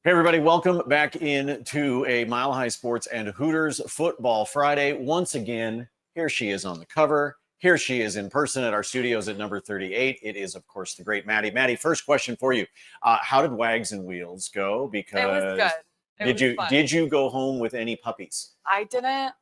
Hey, everybody, welcome back into a Mile High Sports and Hooters Football Friday. Once again, here she is on the cover. Here she is in person at our studios at number 38. It is, of course, the great Maddie. Maddie, first question for you. How did Wags and Wheels go? Because it was good. Did you go home with any puppies? I didn't.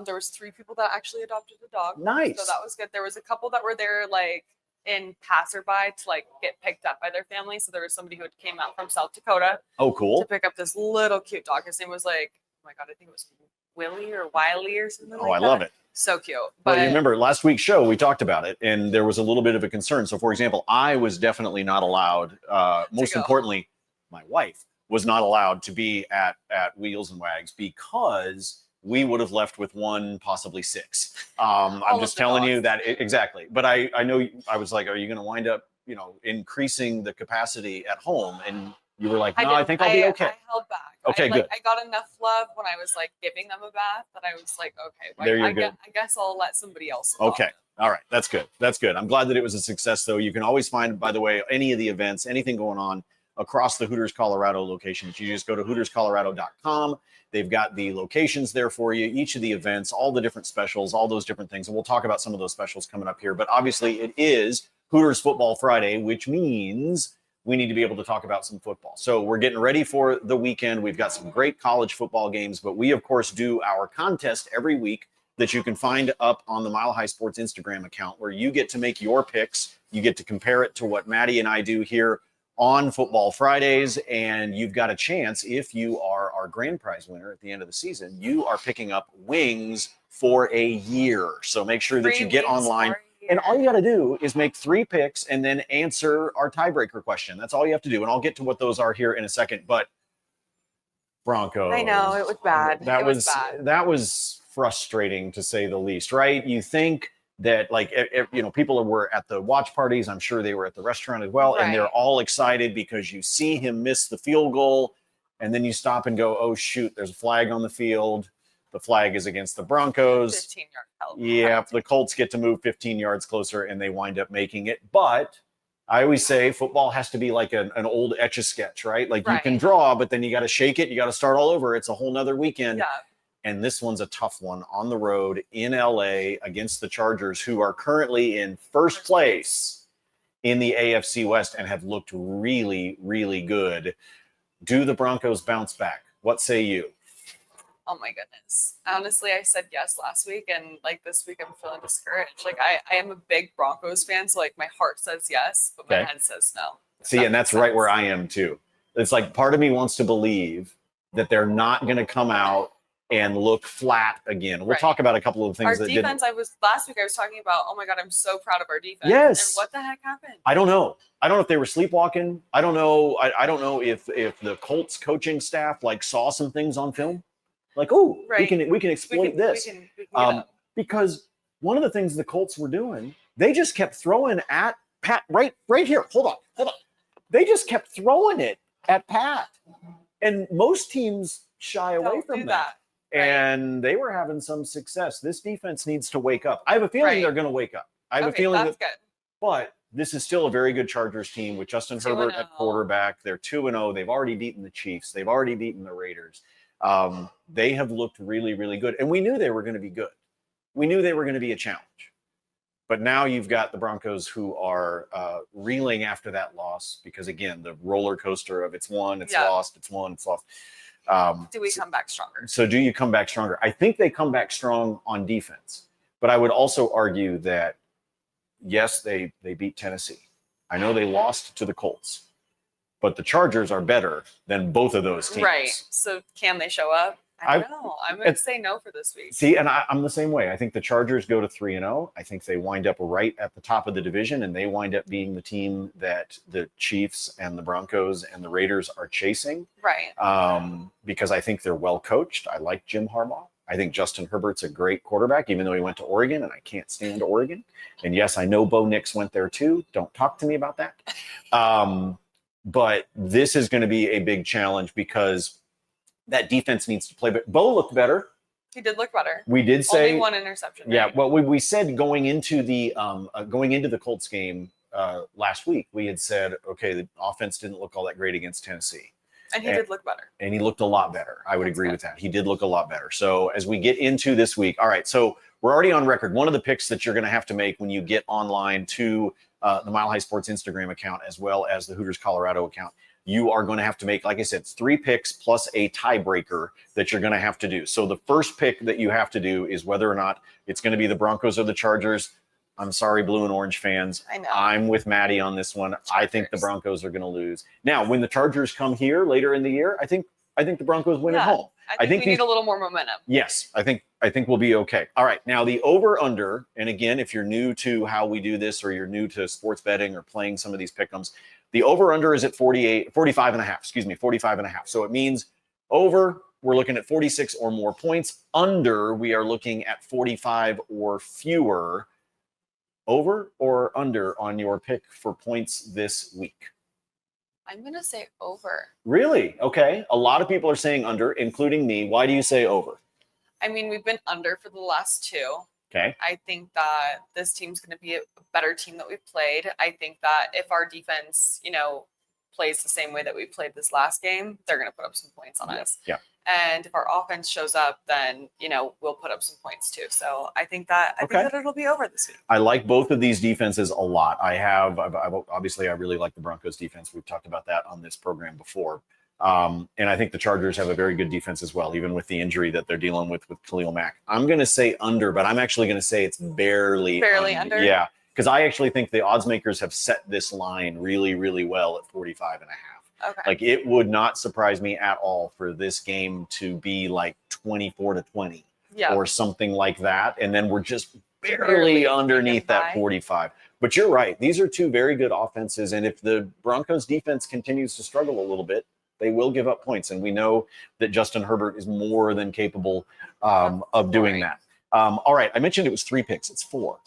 There was 3 people that actually adopted a dog. Nice. So that was good. There was a couple that were there in passerby to get picked up by their family. So there was somebody who came out from South Dakota. Oh, cool. To pick up this little cute dog. His name was oh my God, I think it was Willie or Wiley or something like that. Oh, I love it. So cute. But you remember last week's show, we talked about it, and there was a little bit of a concern. So, for example, I was definitely not allowed, most importantly, my wife was not allowed to be at Wheels and Wags because we would have left with 1, possibly 6. I'm just telling you that exactly. But I know I was like, are you going to wind up, increasing the capacity at home? And you were like, no, I think I'll be okay. I held back. Okay, good. I got enough love when I was giving them a bath that I was like, okay, I guess I'll let somebody else. Okay. All right. That's good. That's good. I'm glad that it was a success, though. You can always find, by the way, any of the events, anything going on across the Hooters Colorado locations. You just go to hooterscolorado.com. They've got the locations there for you, each of the events, all the different specials, all those different things. And we'll talk about some of those specials coming up here. But obviously it is Hooters Football Friday, which means we need to be able to talk about some football. So we're getting ready for the weekend. We've got some great college football games, but we, of course, do our contest every week that you can find up on the Mile High Sports Instagram account, where you get to make your picks. You get to compare it to what Maddie and I do here on Football Fridays, and you've got a chance, if you are our grand prize winner at the end of the season, you are picking up wings for a year. So make sure that you get online. And all you got to do is make 3 picks and then answer our tiebreaker question. That's all you have to do. And I'll get to what those are here in a second. But Broncos. I know, it was bad. That was frustrating, to say the least, right? You think that people were at the watch parties. I'm sure they were at the restaurant as well. Right. And they're all excited because you see him miss the field goal. And then you stop and go, oh, shoot, there's a flag on the field. The flag is against the Broncos. 15-yard penalty. Yeah, the Colts get to move 15 yards closer, and they wind up making it. But I always say football has to be like an old Etch-a-Sketch, right? You can draw, but then you got to shake it. You got to start all over. It's a whole nother weekend. Yeah. And this one's a tough one on the road in L.A. against the Chargers, who are currently in first place in the AFC West and have looked really, really good. Do the Broncos bounce back? What say you? Oh my goodness. Honestly, I said yes last week, and this week I'm feeling discouraged. I am a big Broncos fan, so my heart says yes, but my head says no. See, and that's right where I am too. It's part of me wants to believe that they're not going to come out and look flat again. We'll talk about a couple of things. Our defense, last week I was talking about, oh my God, I'm so proud of our defense. Yes. And what the heck happened? I don't know. I don't know if they were sleepwalking. I don't know. I don't know if the Colts coaching staff saw some things on film. We can exploit this. Because one of the things the Colts were doing, they just kept throwing at Pat right here. Hold on. They just kept throwing it at Pat. And most teams shy away from that. Right. And they were having some success. This defense needs to wake up. I have a feeling they're going to wake up. I have a feeling that's good. But this is still a very good Chargers team with Justin Herbert at quarterback. They're 2-0. They've already beaten the Chiefs. They've already beaten the Raiders. They have looked really, really good. And we knew they were going to be good. We knew they were going to be a challenge. But now you've got the Broncos who are reeling after that loss because, again, the roller coaster of it's won, it's lost, it's won, it's lost. Do we come back stronger? So do you come back stronger? I think they come back strong on defense. But I would also argue that, yes, they beat Tennessee. I know they lost to the Colts. But the Chargers are better than both of those teams. Right. So can they show up? I don't know. I'm going to say no for this week. See, and I'm the same way. I think the Chargers go to 3-0. I think they wind up right at the top of the division, and they wind up being the team that the Chiefs and the Broncos and the Raiders are chasing. Right. Because I think they're well coached. I like Jim Harbaugh. I think Justin Herbert's a great quarterback, even though he went to Oregon, and I can't stand Oregon. And yes, I know Bo Nix went there too. Don't talk to me about that. But this is going to be a big challenge because that defense needs to play. But Bo looked better. He did look better. We did say only 1 interception. Yeah. Right? Well, we said going into the Colts game last week, we had said, okay, the offense didn't look all that great against Tennessee. And he did look better. And he looked a lot better. I would agree with that. He did look a lot better. So as we get into this week, all right, so we're already on record. One of the picks that you're going to have to make when you get online to the Mile High Sports Instagram account as well as the Hooters Colorado account, you are going to have to make, like I said, 3 picks plus a tiebreaker that you're going to have to do. So the first pick that you have to do is whether or not it's going to be the Broncos or the Chargers. I'm sorry, blue and orange fans. I know. I'm with Maddie on this one. Chargers. I think the Broncos are going to lose. Now, when the Chargers come here later in the year, I think the Broncos win at home. I think we need a little more momentum. Yes, I think we'll be okay. All right, now the over-under, and again, if you're new to how we do this or you're new to sports betting or playing some of these pick'ems, the over-under is at 45 and a half. So it means over, we're looking at 46 or more points. Under, we are looking at 45 or fewer. Over or under on your pick for points this week? I'm going to say over. Really? Okay. A lot of people are saying under, including me. Why do you say over? I mean, we've been under for the last 2. Okay. I think that this team's going to be a better team that we've played. I think that if our defense, plays the same way that we played this last game, they're going to put up some points on us. Yeah. And if our offense shows up, then, we'll put up some points too. So I think that it'll be over this week. I like both of these defenses a lot. I've obviously, I really like the Broncos defense. We've talked about that on this program before. And I think the Chargers have a very good defense as well, even with the injury that they're dealing with Khalil Mack. I'm going to say under, but I'm actually going to say it's barely under. Yeah, because I actually think the odds makers have set this line really, really well at 45 and a half. Okay. Like, it would not surprise me at all for this game to be like 24-20 or something like that. And then we're just barely underneath that 45. But you're right. These are 2 very good offenses. And if the Broncos defense continues to struggle a little bit, they will give up points. And we know that Justin Herbert is more than capable of doing that. All right. I mentioned it was 3 picks. It's 4.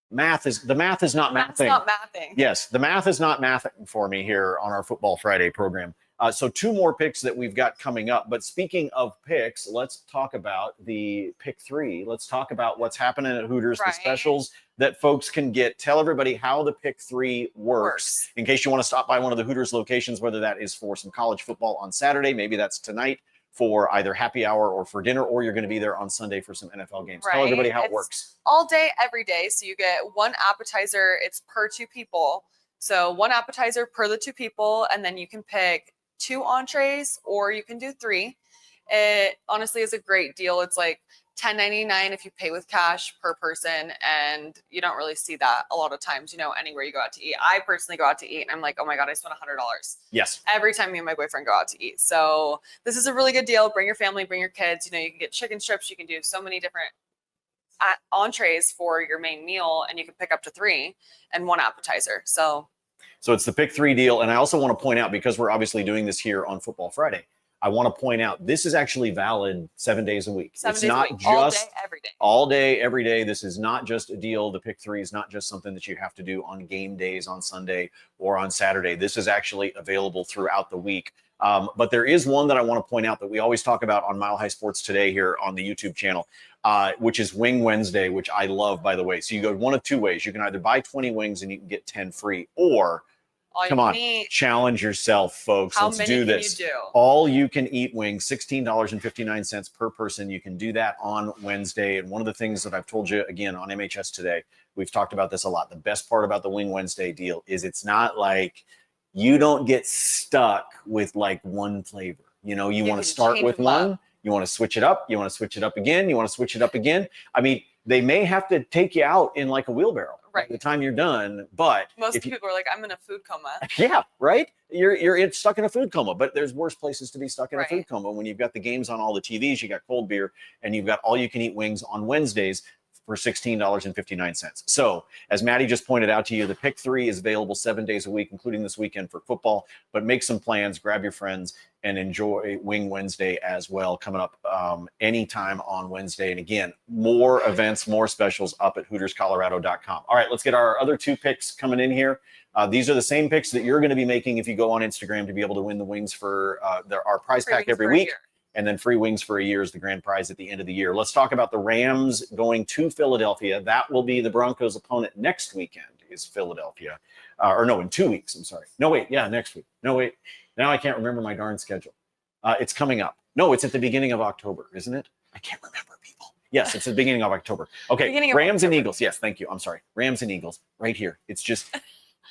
The math is not mathing. It's not mathing. Yes, the math is not mathing for me here on our Football Friday program. So 2 more picks that we've got coming up. But speaking of picks, let's talk about the pick 3. Let's talk about what's happening at Hooters, the specials that folks can get. Tell everybody how the pick 3 works in case you want to stop by one of the Hooters locations, whether that is for some college football on Saturday, maybe that's tonight for either happy hour or for dinner, or you're going to be there on Sunday for some NFL games. Tell everybody how it works. All day, every day. So you get 1 appetizer. It's per 2 people. So 1 appetizer per the 2 people, and then you can pick 2 entrees or you can do 3. It honestly is a great deal. It's like $10.99 if you pay with cash per person, and you don't really see that a lot of times, anywhere you go out to eat. I personally go out to eat and I'm like, oh my God, I spent $100. Yes. Every time me and my boyfriend go out to eat. So this is a really good deal. Bring your family, bring your kids. You can get chicken strips. You can do so many different entrees for your main meal, and you can pick up to 3 and 1 appetizer. So it's the pick 3 deal. And I also want to point out, because we're obviously doing this here on Football Friday, I want to point out this is actually valid 7 days a week. It's not just all day, every day. All day, every day. This is not just a deal. The pick 3 is not just something that you have to do on game days on Sunday or on Saturday. This is actually available throughout the week. But there is one that I want to point out that we always talk about on Mile High Sports Today here on the YouTube channel, which is Wing Wednesday, which I love, by the way. So you go one of 2 ways. You can either buy 20 wings and you can get 10 free, or come on, challenge yourself, folks. Let's do this. All you can eat wings, $16.59 per person. You can do that on Wednesday. And one of the things that I've told you again on MHS Today, we've talked about this a lot. The best part about the Wing Wednesday deal is it's not like you don't get stuck with like one flavor. You want to start with one. You want to switch it up. You want to switch it up again. You want to switch it up again. I mean, they may have to take you out in like a wheelbarrow by the time you're done. But most people are like, I'm in a food coma. Yeah, right. You're stuck in a food coma, but there's worse places to be stuck in a food coma when you've got the games on all the TVs, you got cold beer, and you've got all you can eat wings on Wednesdays for $16.59. So as Maddie just pointed out to you, the pick 3 is available 7 days a week, including this weekend for football. But make some plans, grab your friends, and enjoy Wing Wednesday as well, coming up anytime on Wednesday. And again, more events, more specials up at HootersColorado.com. All right, let's get our other 2 picks coming in here. These are the same picks that you're going to be making if you go on Instagram to be able to win the wings for our prize pack every week. And then free wings for a year is the grand prize at the end of the year. Let's talk about the Rams going to Philadelphia. That will be the Broncos' opponent next weekend is Philadelphia. In 2 weeks. I'm sorry. No, wait. Yeah, next week. No, wait. Now I can't remember my darn schedule. It's coming up. No, it's at the beginning of October, isn't it? I can't remember, people. Yes, it's the beginning of October. Okay, Rams and Eagles. Yes, thank you. I'm sorry. Rams and Eagles right here. It's just,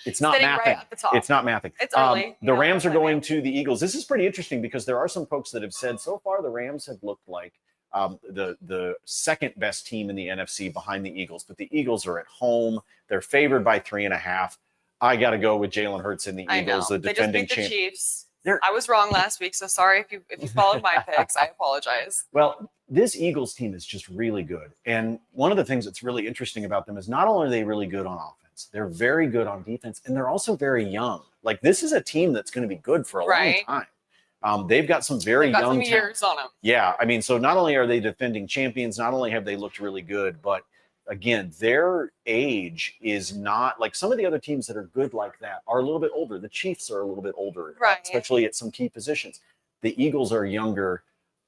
it's not mathing. Right at the top. It's not mathing. It's early. The Rams are going to the Eagles. This is pretty interesting because there are some folks that have said so far the Rams have looked like the second best team in the NFC behind the Eagles, but the Eagles are at home. They're favored by 3.5. I got to go with Jalen Hurts and the Eagles, the defending champions. The Chiefs. I was wrong last week, so sorry if you followed my picks. I apologize. Well, this Eagles team is just really good. And one of the things that's really interesting about them is not only are they really good on offense, they're very good on defense, and they're also very young. Like, this is a team that's going to be good for a long time. They've got some very young some years on them. Yeah, I mean, so not only are they defending champions, not only have they looked really good, but again, their age is not like some of the other teams that are good like that are a little bit older. The Chiefs are a little bit older, especially at some key positions. The Eagles are younger.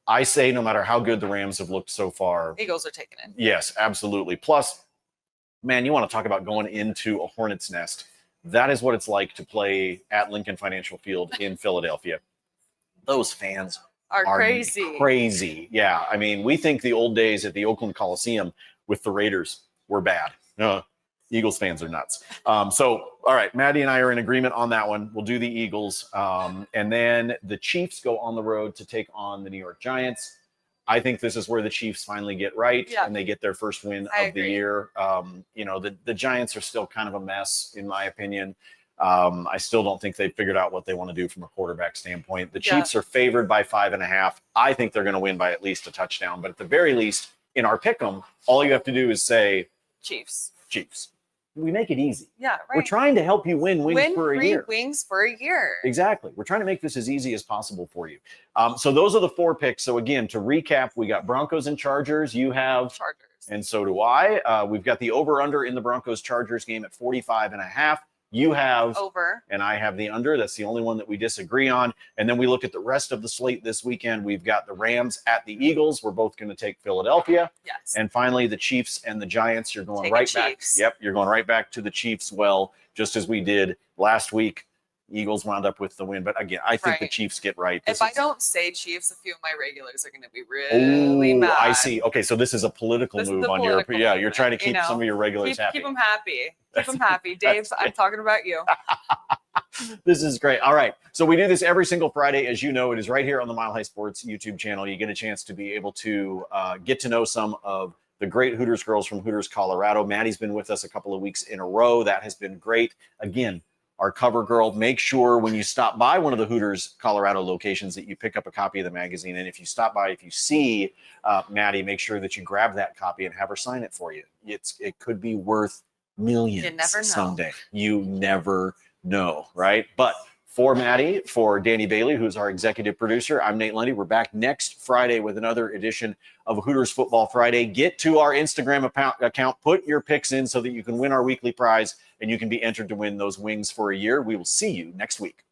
I say no matter how good the Rams have looked so far, Eagles are taking it. Yes, absolutely. Plus, man, you want to talk about going into a hornet's nest. That is what it's like to play at Lincoln Financial Field in Philadelphia. Those fans are crazy. Crazy. Yeah. I mean, we think the old days at the Oakland Coliseum with the Raiders were bad. Eagles fans are nuts. So, all right, Maddie and I are in agreement on that one. We'll do the Eagles. And then the Chiefs go on the road to take on the New York Giants. I think this is where the Chiefs finally get right and they get their first win of the year. The Giants are still kind of a mess, in my opinion. I still don't think they've figured out what they want to do from a quarterback standpoint. The Chiefs are favored by 5.5. I think they're going to win by at least a touchdown. But at the very least, in our pick'em, all you have to do is say Chiefs. We make it easy. Yeah, right. We're trying to help you win wings for a year. Wings for a year. Exactly. We're trying to make this as easy as possible for you. So those are the 4 picks. So again, to recap, we got Broncos and Chargers. You have Chargers. And so do I. We've got the over-under in the Broncos-Chargers game at 45.5. You have over, and I have the under. That's the only one that we disagree on. And then we look at the rest of the slate this weekend. We've got the Rams at the Eagles. We're both going to take Philadelphia. Yes. And finally, the Chiefs and the Giants. You're going right back. Yep, you're going right back to the Chiefs. Well, just as we did last week. Eagles wound up with the win. But again, I think the Chiefs get right. If I don't say Chiefs, a few of my regulars are going to be really mad. I see. Okay, so this is a political move on your – yeah, you're trying to keep some of your regulars happy. Keep them happy. Keep them happy. Dave, I'm talking about you. This is great. All right. So we do this every single Friday. As you know, it is right here on the Mile High Sports YouTube channel. You get a chance to be able to get to know some of the great Hooters girls from Hooters Colorado. Maddie's been with us a couple of weeks in a row. That has been great. Again, our cover girl, make sure when you stop by one of the Hooters Colorado locations that you pick up a copy of the magazine. And if you stop by, if you see Maddie, make sure that you grab that copy and have her sign it for you. It could be worth millions someday. You never know, right? But for Maddie, for Danny Bailey, who's our executive producer, I'm Nate Lundy. We're back next Friday with another edition of Hooters Football Friday. Get to our Instagram account, put your picks in so that you can win our weekly prize and you can be entered to win those wings for a year. We will see you next week.